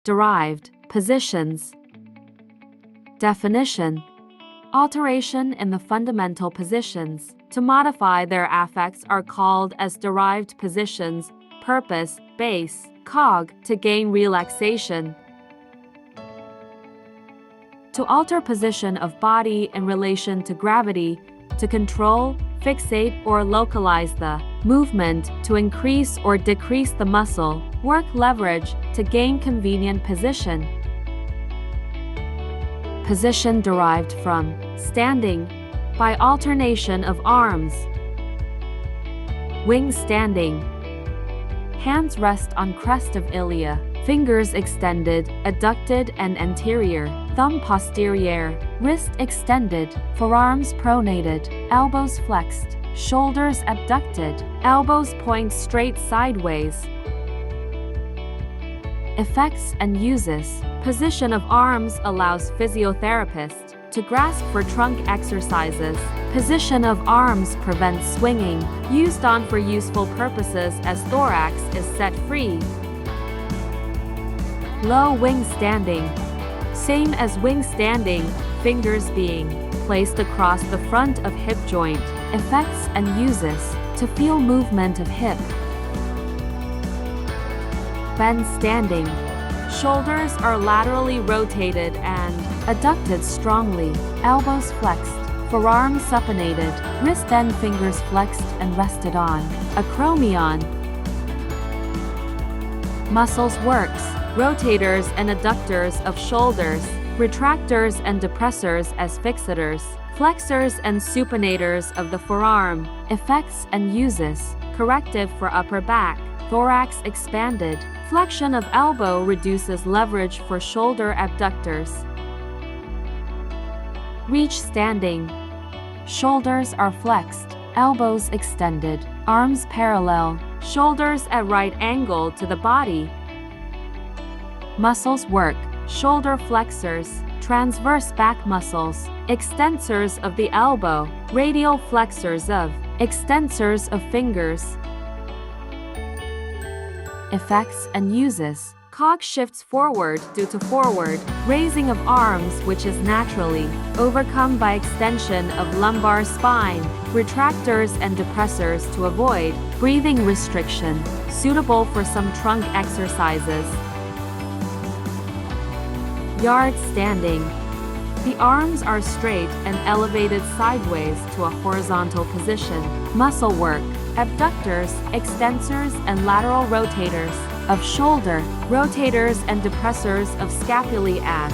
Derived positions. Definition: alteration in the fundamental positions to modify their affects are called as derived positions. Purpose: base, cog, to gain relaxation. To alter position of body in relation to gravity, to control, fixate, or localize the movement, to increase or decrease the muscle work leverage, to gain convenient position. Position derived from standing, by alternation of arms. Wing standing. Hands rest on crest of ilia, fingers extended, adducted and anterior, thumb posterior, wrist extended, forearms pronated, elbows flexed, shoulders abducted, elbows point straight sideways. Effects and uses. Position of arms allows physiotherapist to grasp for trunk exercises. Position of arms prevents swinging, used on for useful purposes as thorax is set free. Low wing standing. Same as wing standing, fingers being placed across the front of hip joint. Effects and uses. To feel movement of hip. Bend standing. Shoulders are laterally rotated and adducted strongly, elbows flexed, forearms supinated, wrist and fingers flexed and rested on. Acromion. Muscles works. Rotators and adductors of shoulders, retractors and depressors as fixators, flexors and supinators of the forearm. Effects and uses. Corrective for upper back, thorax expanded. Flexion of elbow reduces leverage for shoulder abductors. Reach standing. Shoulders are flexed, elbows extended, arms parallel, shoulders at right angle to the body. Muscles work. Shoulder flexors, transverse back muscles, extensors of the elbow, radial flexors of, extensors of fingers. Effects and uses. Cog shifts forward due to forward raising of arms, which is naturally overcome by extension of lumbar spine, retractors and depressors to avoid breathing restriction, suitable for some trunk exercises. Yard standing. The arms are straight and elevated sideways to a horizontal position. Muscle work. Abductors, extensors and lateral rotators of shoulder, rotators and depressors of scapulae as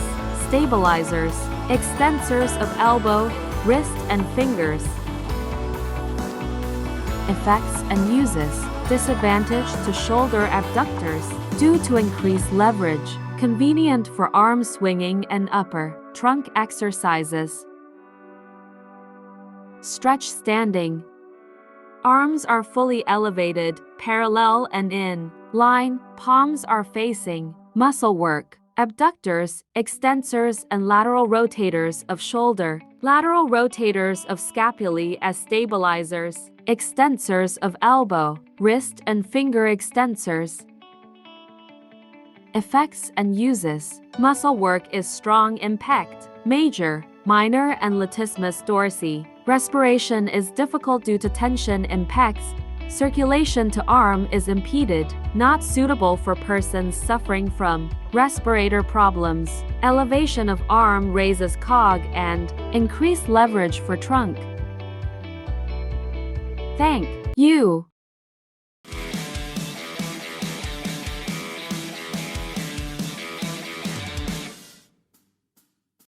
stabilizers, extensors of elbow, wrist and fingers. Effects and uses. Disadvantage to shoulder abductors due to increased leverage, convenient for arm swinging and upper trunk exercises. Stretch standing. Arms are fully elevated, parallel and in line, palms are facing. Muscle work. Abductors, extensors and lateral rotators of shoulder, lateral rotators of scapulae as stabilizers, extensors of elbow, wrist and finger extensors. Effects and uses. Muscle work is strong impact, major, minor and latissimus dorsi. Respiration is difficult due to tension in pecs. Circulation to arm is impeded, not suitable for persons suffering from respirator problems. Elevation of arm raises cog and increased leverage for trunk. Thank you.